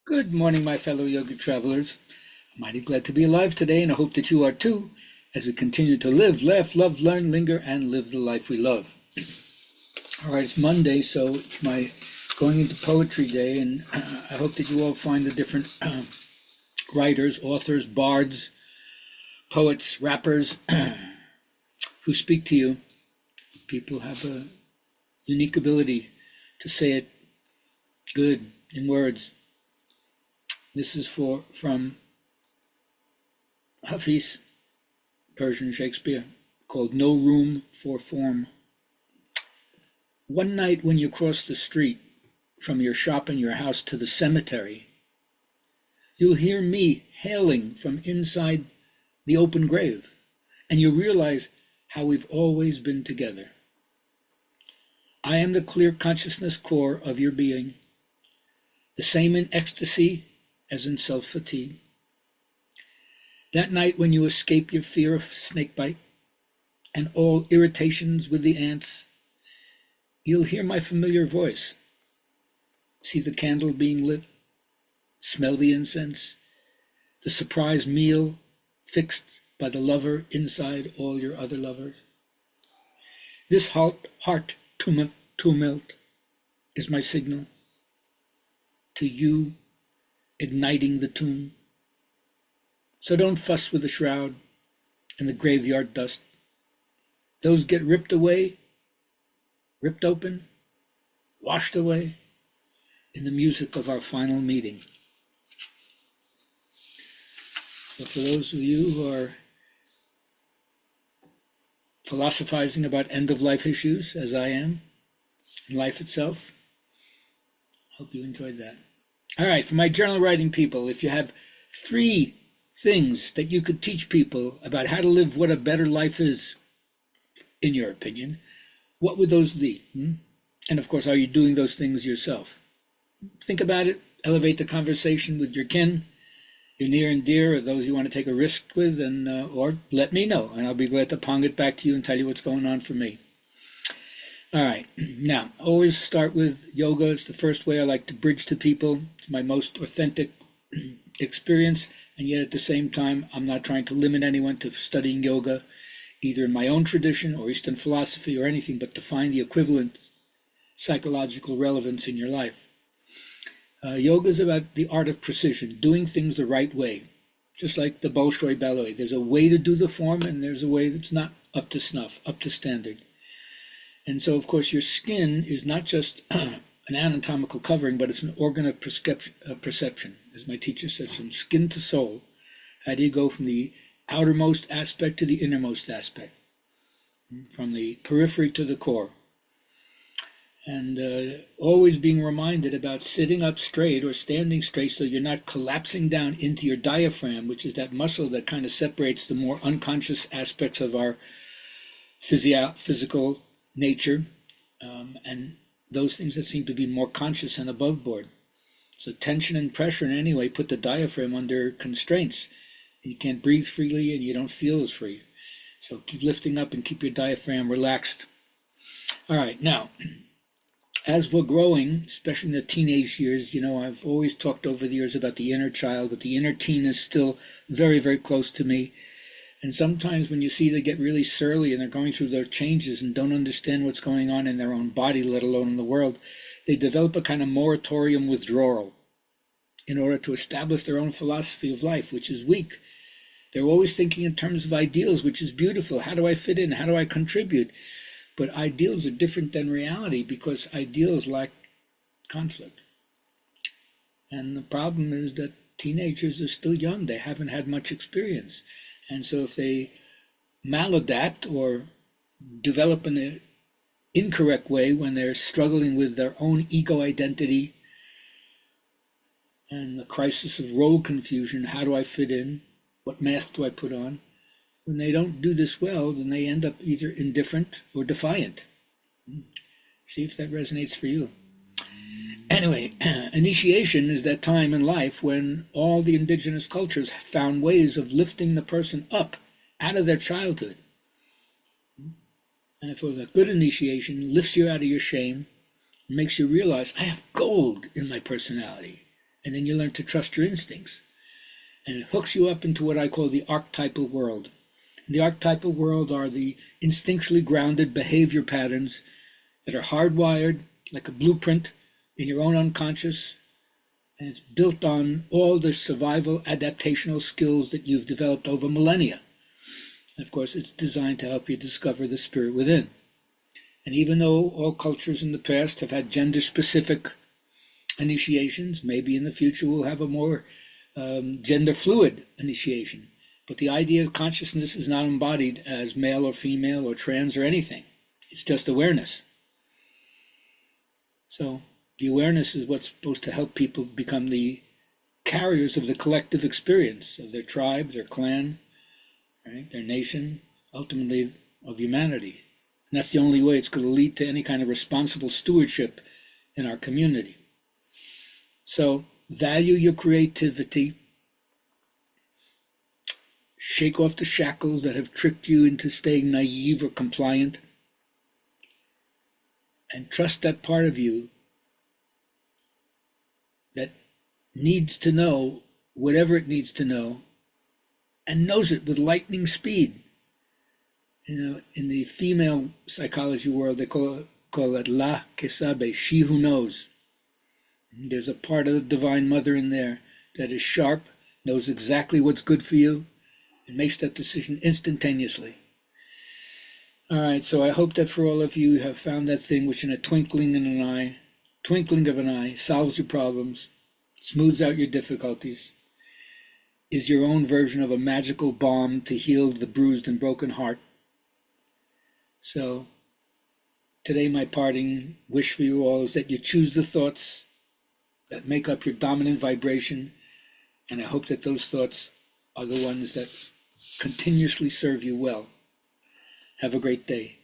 Good morning, my fellow yogi travelers. I'm mighty glad to be alive today, and I hope that you are too, as we continue to live, laugh, love, learn, linger, and live the life we love. All right, it's Monday, so it's my going into poetry day, and I hope that you all find the different writers, authors, bards, poets, rappers who speak to you. People have a unique ability to say it good in words. This is from Hafiz, Persian Shakespeare, called No Room for Form. One night when you cross the street from your shop and your house to the cemetery, you'll hear me hailing from inside the open grave, and you'll realize how we've always been together. I am the clear consciousness core of your being, the same in ecstasy as in self-fatigue. That night when you escape your fear of snakebite and all irritations with the ants, you'll hear my familiar voice, see the candle being lit, smell the incense, the surprise meal fixed by the lover inside all your other lovers. This heart tumult is my signal to you igniting the tomb. So don't fuss with the shroud and the graveyard dust. Those get ripped away, ripped open, washed away in the music of our final meeting. So for those of you who are philosophizing about end-of-life issues, as I am, and life itself, hope you enjoyed that. All right, for my journal writing people, if you have 3 things that you could teach people about how to live what a better life is, in your opinion, what would those be? And of course, are you doing those things yourself? Think about it, elevate the conversation with your kin, your near and dear, or those you want to take a risk with, and or let me know, and I'll be glad to pong it back to you and tell you what's going on for me. All right, now, always start with yoga. It's the first way I like to bridge to people. It's my most authentic experience, and yet at the same time, I'm not trying to limit anyone to studying yoga, either in my own tradition or Eastern philosophy or anything, but to find the equivalent psychological relevance in your life. Yoga is about the art of precision, doing things the right way, just like the Bolshoi ballet. There's a way to do the form, and there's a way that's not up to snuff, up to standard. And so, of course, your skin is not just an anatomical covering, but it's an organ of perception. As my teacher says, from skin to soul. How do you go from the outermost aspect to the innermost aspect? From the periphery to the core. And always being reminded about sitting up straight or standing straight so you're not collapsing down into your diaphragm, which is that muscle that kind of separates the more unconscious aspects of our physical nature, and those things that seem to be more conscious and above board. So tension and pressure in any way put the diaphragm under constraints. You can't breathe freely and you don't feel as free. So keep lifting up and keep your diaphragm relaxed. All right, now, as we're growing, especially in the teenage years, I've always talked over the years about the inner child, but the inner teen is still very, very close to me. And sometimes when you see they get really surly and they're going through their changes and don't understand what's going on in their own body, let alone in the world, they develop a kind of moratorium withdrawal in order to establish their own philosophy of life, which is weak. They're always thinking in terms of ideals, which is beautiful. How do I fit in? How do I contribute? But ideals are different than reality because ideals lack conflict. And the problem is that teenagers are still young. They haven't had much experience. And so if they maladapt or develop in an incorrect way when they're struggling with their own ego identity and the crisis of role confusion, how do I fit in? What mask do I put on? When they don't do this well, then they end up either indifferent or defiant. See if that resonates for you. Anyway, initiation is that time in life when all the indigenous cultures found ways of lifting the person up out of their childhood. And if it was a good initiation, lifts you out of your shame, makes you realize, I have gold in my personality. and then you learn to trust your instincts. And it hooks you up into what I call the archetypal world. And the archetypal world are the instinctually grounded behavior patterns that are hardwired like a blueprint in your own unconscious, and it's built on all the survival adaptational skills that you've developed over millennia. And of course, it's designed to help you discover the spirit within. And even though all cultures in the past have had gender-specific initiations, maybe in the future we'll have a more gender-fluid initiation. But the idea of consciousness is not embodied as male or female or trans or anything. It's just awareness. So the awareness is what's supposed to help people become the carriers of the collective experience of their tribe, their clan, right, their nation, ultimately of humanity. And that's the only way it's going to lead to any kind of responsible stewardship in our community. So value your creativity. Shake off the shackles that have tricked you into staying naive or compliant. And trust that part of you that needs to know whatever it needs to know and knows it with lightning speed. You know, in the female psychology world, they call it la que sabe, she who knows. There's a part of the Divine Mother in there that is sharp, knows exactly what's good for you, and makes that decision instantaneously. All right, so I hope that for all of you have found that thing which in a twinkling of an eye, solves your problems, smooths out your difficulties, is your own version of a magical balm to heal the bruised and broken heart. So today my parting wish for you all is that you choose the thoughts that make up your dominant vibration, and I hope that those thoughts are the ones that continuously serve you well. Have a great day.